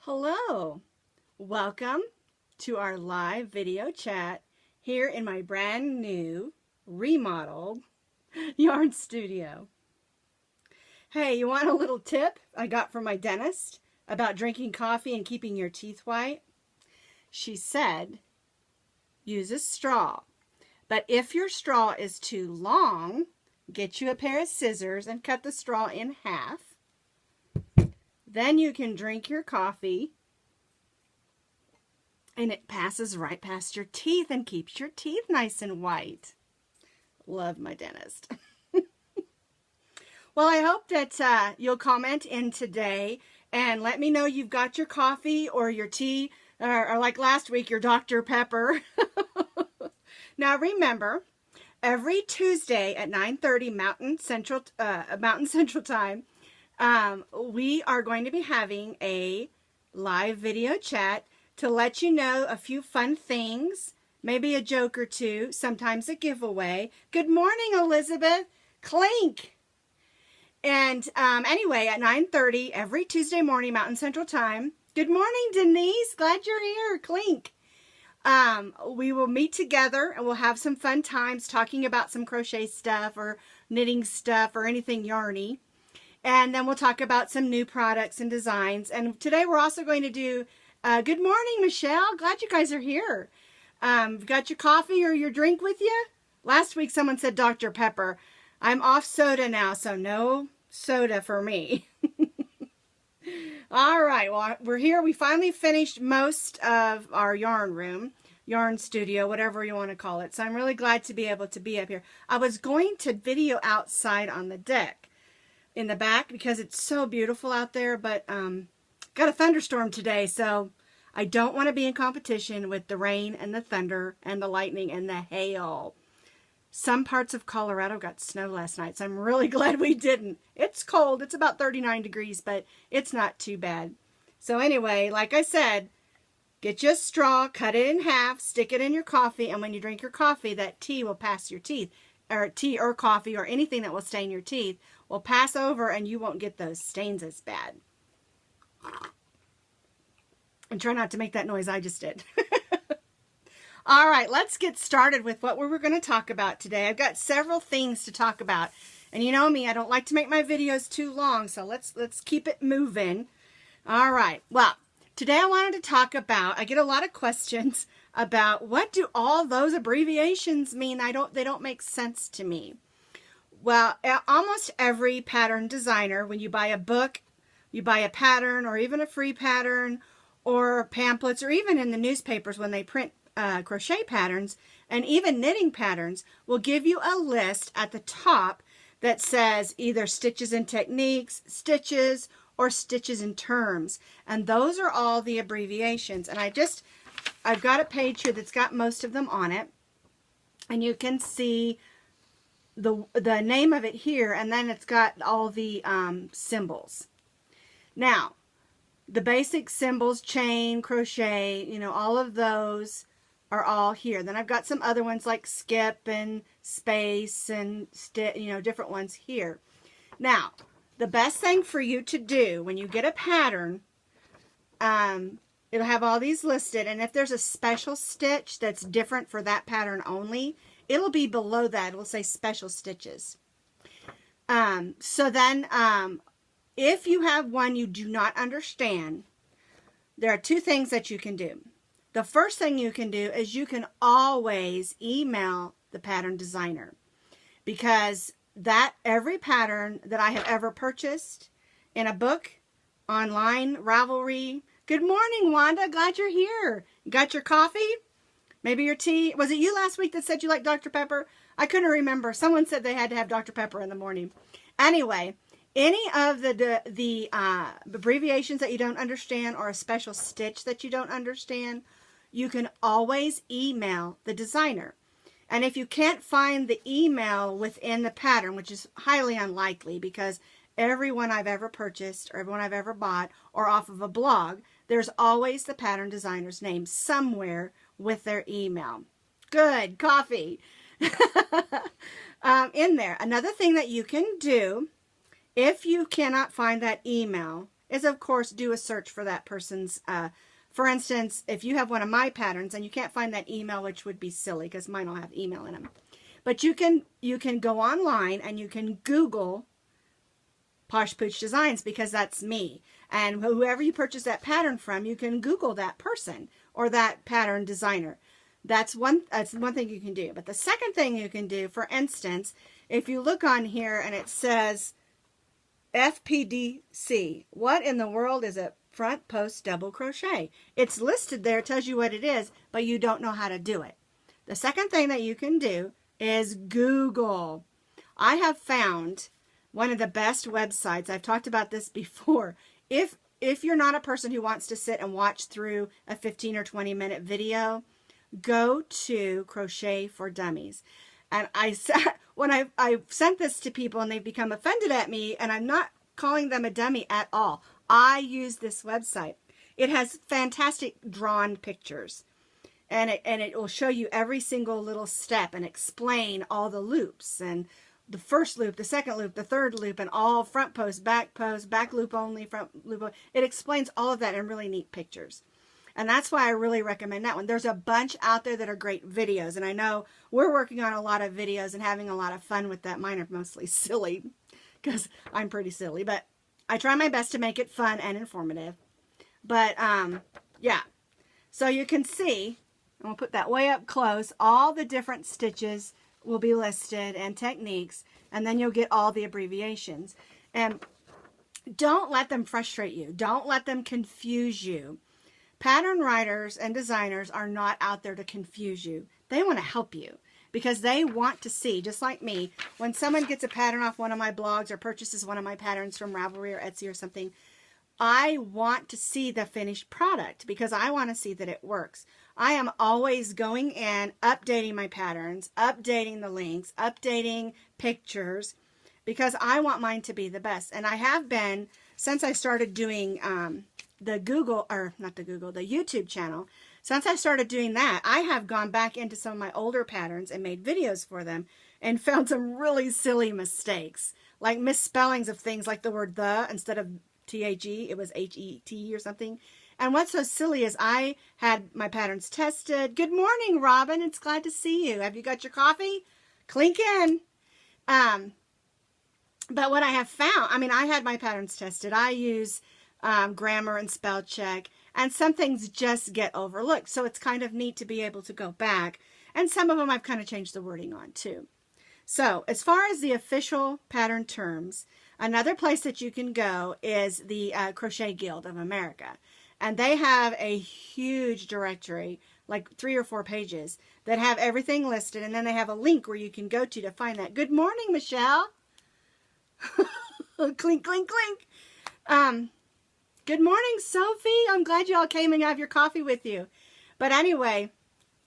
Hello, welcome to our live video chat here in my brand new remodeled yarn studio. Hey, you want a little tip I got from my dentist about drinking coffee and keeping your teeth white? She said, use a straw, but if your straw is too long, get you a pair of scissors and cut the straw in half. Then you can drink your coffee and it passes right past your teeth and keeps your teeth nice and white. Love my dentist. Well, I hope that you'll comment in today and let me know you've got your coffee or your tea or like last week, your Dr. Pepper. Now remember, every Tuesday at 9:30 Mountain Central Time, we are going to be having a live video chat to let you know a few fun things, maybe a joke or two, sometimes a giveaway. Good morning, Elizabeth. Clink. And anyway, at 9:30 every Tuesday morning, Mountain Central Time. Good morning, Denise. Glad you're here. Clink. We will meet together and we'll have some fun times talking about some crochet stuff or knitting stuff or anything yarny. And then we'll talk about some new products and designs. And today we're also going to do, good morning, Michelle. Glad you guys are here. Got your coffee or your drink with you? Last week someone said Dr. Pepper. I'm off soda now, so no soda for me. All right, well, we're here. We finally finished most of our yarn room, yarn studio, whatever you want to call it. So I'm really glad to be able to be up here. I was going to video outside on the deck in the back because it's so beautiful out there, but got a thunderstorm today, so I don't want to be in competition with the rain and the thunder and the lightning and the hail. Some parts of Colorado got snow last night, so I'm really glad we didn't. It's cold. It's about 39 degrees, but it's not too bad. So anyway, like I said, get you a straw, cut it in half, stick it in your coffee, and when you drink your coffee, that tea will pass your teeth, or tea or coffee or anything that will stain your teeth will pass over and you won't get those stains as bad. And try not to make that noise I just did. All right, let's get started with what we were going to talk about today. I've got several things to talk about. And you know me, I don't like to make my videos too long, so let's keep it moving. All right, well, today I wanted to talk about, I get a lot of questions about what do all those abbreviations mean? They don't make sense to me. Well, almost every pattern designer, when you buy a book, you buy a pattern or even a free pattern or pamphlets or even in the newspapers when they print crochet patterns and even knitting patterns, will give you a list at the top that says either stitches and techniques, stitches, or stitches and terms. And those are all the abbreviations. And I've got a page here that's got most of them on it. And you can see the name of it here, and then it's got all the symbols. Now, the basic symbols, chain, crochet, you know, all of those are all here. Then I've got some other ones like skip and space and different ones here. Now, the best thing for you to do when you get a pattern, it'll have all these listed, and if there's a special stitch that's different for that pattern only, it'll be below that. It'll say special stitches. So then, if you have one you do not understand, there are two things that you can do. The first thing you can do is you can always email the pattern designer, because every pattern that I have ever purchased in a book, online, Ravelry. Good morning, Wanda. Glad you're here. You got your coffee? Maybe your tea. Was it you last week that said you like Dr. Pepper? I couldn't remember. Someone said they had to have Dr. Pepper in the morning. Anyway, any of the abbreviations that you don't understand or a special stitch that you don't understand, you can always email the designer. And if you can't find the email within the pattern, which is highly unlikely because everyone I've ever purchased or everyone I've ever bought or off of a blog, there's always the pattern designer's name somewhere with their email. Good, coffee. In there. Another thing that you can do, if you cannot find that email, is, of course, do a search for that person's, for instance, if you have one of my patterns and you can't find that email, which would be silly because mine will have email in them. But you can go online and you can Google Posh Pooch Designs, because that's me. And whoever you purchase that pattern from, you can Google that person or that pattern designer. That's one thing you can do. But the second thing you can do, for instance, if you look on here and it says FPDC, what in the world is a front post double crochet? It's listed there, tells you what it is, but you don't know how to do it. The second thing that you can do is Google. I have found one of the best websites. I've talked about this before. If you're not a person who wants to sit and watch through a 15 or 20 minute video, go to Crochet for Dummies. And when I've sent this to people and they've become offended at me, and I'm not calling them a dummy at all. I use this website. It has fantastic drawn pictures. And it will show you every single little step and explain all the loops and the first loop, the second loop, the third loop, and all front post, back loop only, front loop only. It explains all of that in really neat pictures. And that's why I really recommend that one. There's a bunch out there that are great videos. And I know we're working on a lot of videos and having a lot of fun with that. Mine are mostly silly because I'm pretty silly. But I try my best to make it fun and informative. But, yeah. So you can see, and we'll put that way up close, all the different stitches will be listed and techniques, and then you'll get all the abbreviations. And don't let them frustrate you. Don't let them confuse you. Pattern writers and designers are not out there to confuse you. They want to help you because they want to see, just like me, when someone gets a pattern off one of my blogs or purchases one of my patterns from Ravelry or Etsy or something, I want to see the finished product because I want to see that it works. I am always going in, updating my patterns, updating the links, updating pictures, because I want mine to be the best. And I have been, since I started doing the YouTube channel, since I started doing that, I have gone back into some of my older patterns and made videos for them and found some really silly mistakes, like misspellings of things like the word the instead of T-A-G, it was H-E-T or something. And what's so silly is I had my patterns tested. Good morning, Robin. It's glad to see you. Have you got your coffee? Clink in. But what I have found, I mean, I had my patterns tested. I use grammar and spell check, and some things just get overlooked. So it's kind of neat to be able to go back. And some of them I've kind of changed the wording on too. So as far as the official pattern terms, another place that you can go is the Crochet Guild of America. And they have a huge directory, like 3 or 4 pages, that have everything listed. And then they have a link where you can go to find that. Good morning, Michelle. Clink, clink, clink. Good morning, Sophie. I'm glad you all came and have your coffee with you. But anyway,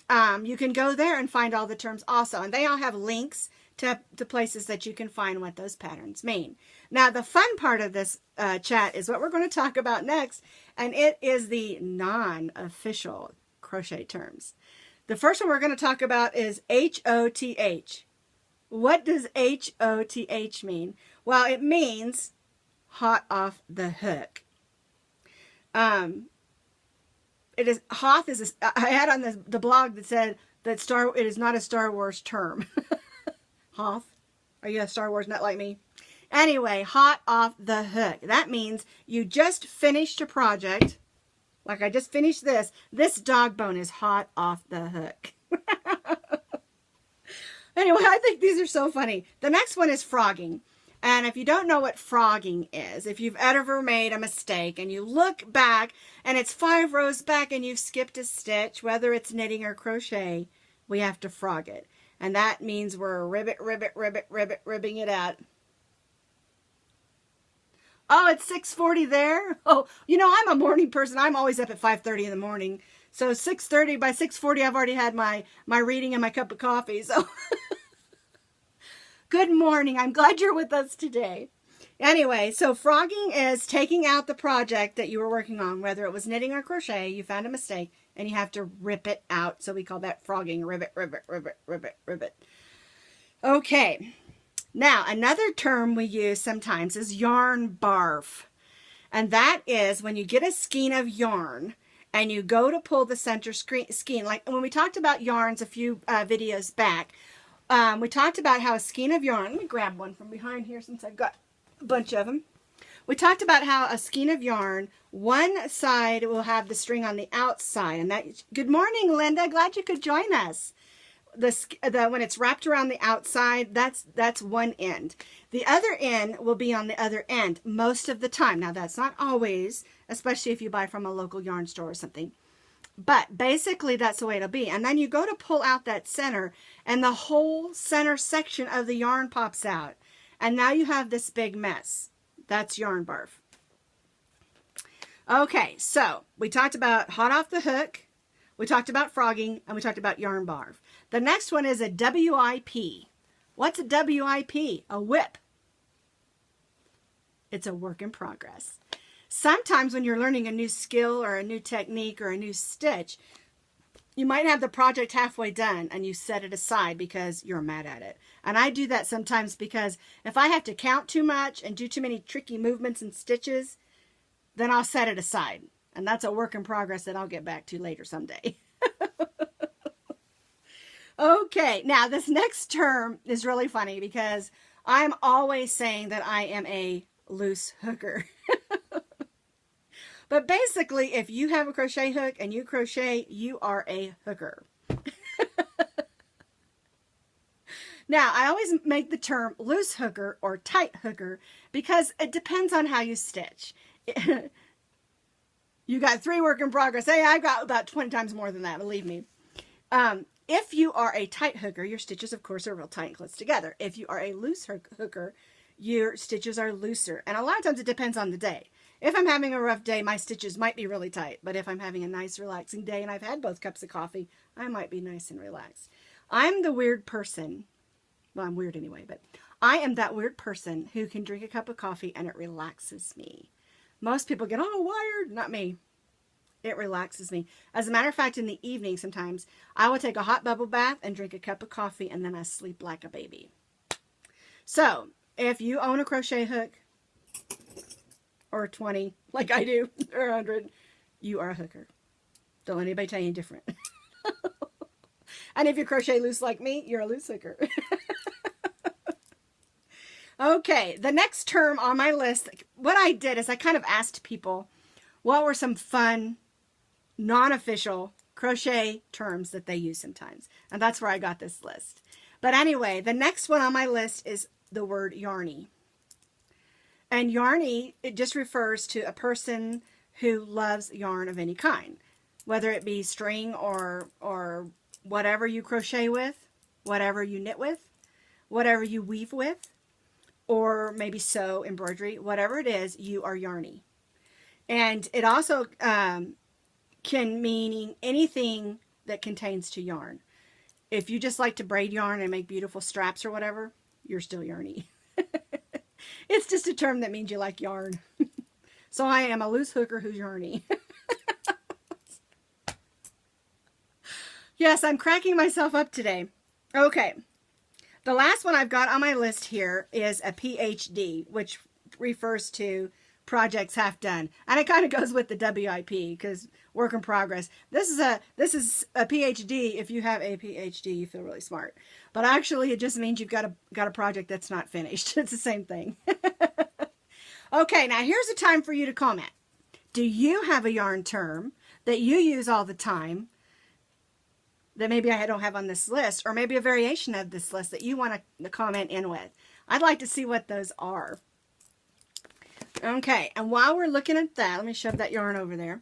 you can go there and find all the terms also. And they all have links to places that you can find what those patterns mean. Now, the fun part of this chat is what we're going to talk about next, and it is the non-official crochet terms. The first one we're going to talk about is H-O-T-H. What does H-O-T-H mean? Well, it means hot off the hook. It is Hoth is. I had on the blog that said that it is not a Star Wars term. Hoth, are you a Star Wars nut like me? Anyway, hot off the hook. That means you just finished a project. Like I just finished this. This dog bone is hot off the hook. Anyway, I think these are so funny. The next one is frogging. And if you don't know what frogging is, if you've ever made a mistake and you look back and it's 5 rows back and you've skipped a stitch, whether it's knitting or crochet, we have to frog it. And that means we're ribbing it out. Oh, it's 6:40 there? Oh, you know, I'm a morning person. I'm always up at 5:30 in the morning. So 6:30, by 6:40, I've already had my reading and my cup of coffee. So good morning. I'm glad you're with us today. Anyway, so frogging is taking out the project that you were working on, whether it was knitting or crochet, you found a mistake, and you have to rip it out. So we call that frogging. Ribbit, ribbit, ribbit, ribbit, ribbit. Okay. Now, another term we use sometimes is yarn barf. And that is when you get a skein of yarn and you go to pull the center skein. Like when we talked about yarns a few videos back, we talked about how a skein of yarn, let me grab one from behind here since I've got a bunch of them. We talked about how a skein of yarn, one side will have the string on the outside. And that, good morning, Linda. Glad you could join us. When it's wrapped around the outside, that's one end. The other end will be on the other end most of the time. Now, that's not always, especially if you buy from a local yarn store or something. But basically, that's the way it'll be. And then you go to pull out that center, and the whole center section of the yarn pops out. And now you have this big mess. That's yarn barf. Okay, so we talked about hot off the hook. We talked about frogging, and we talked about yarn barf. The next one is a WIP. What's a WIP? A whip. It's a work in progress. Sometimes when you're learning a new skill or a new technique or a new stitch, you might have the project halfway done and you set it aside because you're mad at it. And I do that sometimes because if I have to count too much and do too many tricky movements and stitches, then I'll set it aside. And that's a work in progress that I'll get back to later someday. Okay, now this next term is really funny because I'm always saying that I am a loose hooker. But basically, if you have a crochet hook and you crochet, you are a hooker. Now, I always make the term loose hooker or tight hooker because it depends on how you stitch. You got 3 work in progress. Hey, I've got about 20 times more than that, believe me. If you are a tight hooker, your stitches, of course, are real tight and close together. If you are a loose hooker, your stitches are looser. And a lot of times it depends on the day. If I'm having a rough day, my stitches might be really tight. But if I'm having a nice, relaxing day and I've had both cups of coffee, I might be nice and relaxed. I'm the weird person. Well, I'm weird anyway, but I am that weird person who can drink a cup of coffee and it relaxes me. Most people get all wired. Not me. It relaxes me. As a matter of fact, in the evening sometimes, I will take a hot bubble bath and drink a cup of coffee and then I sleep like a baby. So, if you own a crochet hook, or 20, like I do, or 100, you are a hooker. Don't let anybody tell you different. And if you crochet loose like me, you're a loose hooker. Okay, the next term on my list, what I did is I kind of asked people what were some fun, non-official crochet terms that they use sometimes. And that's where I got this list. But anyway, the next one on my list is the word yarny. And yarny, it just refers to a person who loves yarn of any kind. Whether it be string or whatever you crochet with, whatever you knit with, whatever you weave with, or maybe sew, embroidery, whatever it is, you are yarny. And it also can mean anything that contains to yarn. If you just like to braid yarn and make beautiful straps or whatever, you're still yarny. It's just a term that means you like yarn. So I am a loose hooker who's yarny. Yes, I'm cracking myself up today. Okay. The last one I've got on my list here is a PhD, which refers to projects half done. And it kind of goes with the WIP because work in progress. This is a PhD. If you have a PhD, you feel really smart. But actually, it just means you've got a project that's not finished. It's the same thing. Okay, now here's a time for you to comment. Do you have a yarn term that you use all the time that maybe I don't have on this list, or maybe a variation of this list that you want to comment in with? I'd like to see what those are. Okay, and while we're looking at that, let me shove that yarn over there.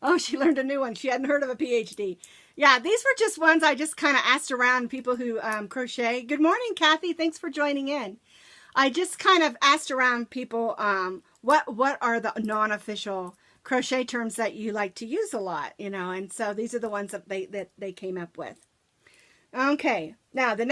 Oh, she learned a new one. She hadn't heard of a PhD. Yeah, these were just ones I just kind of asked around people who crochet. Good morning, Kathy. Thanks for joining in. I just kind of asked around people what are the non-official crochet terms that you like to use a lot, you know, and so these are the ones that they came up with. Okay, now the next